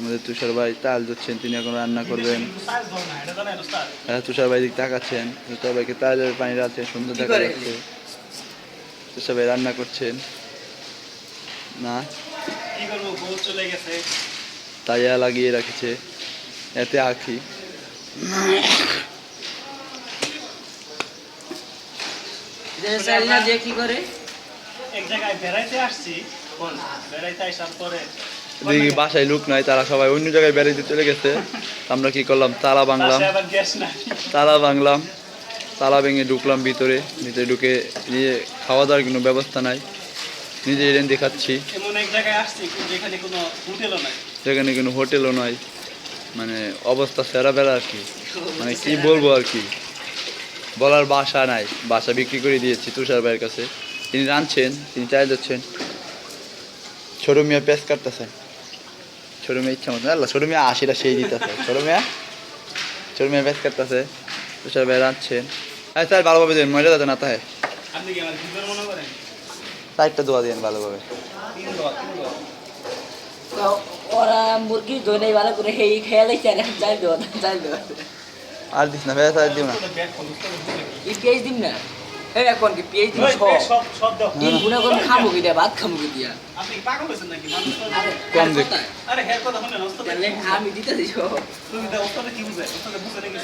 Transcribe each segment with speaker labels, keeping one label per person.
Speaker 1: আমাদের তুষার ভাই তাল দিচ্ছেন, তিনি এখন রান্না করবেন। তুষার ভাই দিক তাকাচ্ছেন, তুষার ভাইকে তালের পানি রাখছেন, সুন্দর দেখা যাচ্ছে। তুষার ভাই রান্না করছেন না, তাইয়া লাগিয়ে রাখছে এতে আখি।
Speaker 2: কি করে
Speaker 3: এক জায়গায় বেড়াইতে আসছি, বেড়াইতে আসার পরে
Speaker 1: দেখি বাসায় লোক নাই, তারা সবাই অন্য জায়গায় বেড়াইতে চলে গেছে। আমরা কি করলাম, তালা ভাঙলাম, তালা ভেঙে ঢুকলাম ভিতরে ঢুকে নিয়ে খাওয়া দাওয়ার কোনো ব্যবস্থা নাই, নিজে রেঁধে খাচ্ছি।
Speaker 3: এমন এক জায়গায় আসছি যেখানে কোনো হোটেলও নাই,
Speaker 1: যেখানে কোনো হোটেলও নয়, মানে অবস্থা সেরা বেড়া আর কি, মানে কি বলবো আর কি, বলার বাসা নাই। বাসা বিক্রি করে দিয়েছি তুষার ভাইয়ের কাছে, তিনি রাঁধছেন, তিনি চাই যাচ্ছেন। ছোট মিয়া পেঁচ কাটতেছেন, ছোট মেয়ে ইচ্ছা মতো আল্লাহ, ছোট মেয়ে আশিটা সেই দিতেছে, ছোট মেয়ে পেঁচ কাটতেছে, তুষার ভাই রাঁধছেন। হ্যাঁ স্যার ভালোভাবে দেন, মজা যাতে না তাই
Speaker 3: আপনি কি আমার ভিডিও মনে করেন?
Speaker 1: চারটা দোয়া দিন ভালোভাবে।
Speaker 2: ওরা মুরগি ধরে ভালো করে হেই খেয়ে দিচ্ছে, চাল দেওয়া
Speaker 1: আর দিস না ভাই, আর দিও না।
Speaker 2: এই পেঁয়াজ দিম না, এই এখন কি পেঁয়াজ দিম
Speaker 3: সব দাও।
Speaker 2: তিন গুণা করে খামো কি দিয়া, ভাত খামো কি দিয়া।
Speaker 3: আপনি কি পাগল হয়েছেন নাকি? মানুষ তো-
Speaker 1: কম দেখ।
Speaker 3: আরে হের কথা শুনে ওস্তাদ,
Speaker 2: তাহলে আমি দিতে দিছ
Speaker 3: তুমি দাও, ওস্তাদ কি বুঝে? ওস্তাদ বুঝে নাকি?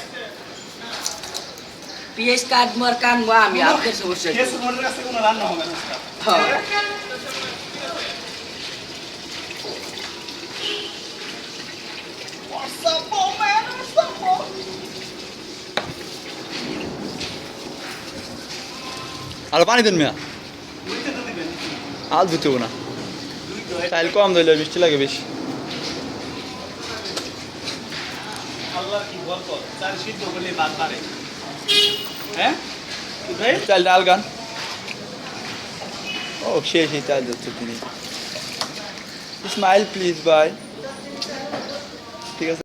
Speaker 2: পেঁয়াজ কাটবো আর কানবো আমি, আপনার সমস্যা কি?
Speaker 3: কেস মোড়ের কাছে কোনো রান্না হবে না ওস্তাদ।
Speaker 2: হ্যাঁ।
Speaker 1: আর পানি দেন মিয়া,
Speaker 3: বুঝতে তো দিবেন।
Speaker 1: আর ধুতেব না,
Speaker 3: দুই তো
Speaker 1: চাইল কম দিলে মিষ্টি লাগে বেশি।
Speaker 3: আল্লাহর কি বরকত, চাল সিদ্ধ করলে ভাত পারে। হ্যাঁ কি ভাই?
Speaker 1: চাল ডাল গান, ও সেই চাল দিচ্ছে তিনি। স্মাইল প্লিজ ভাই, ঠিক আছে।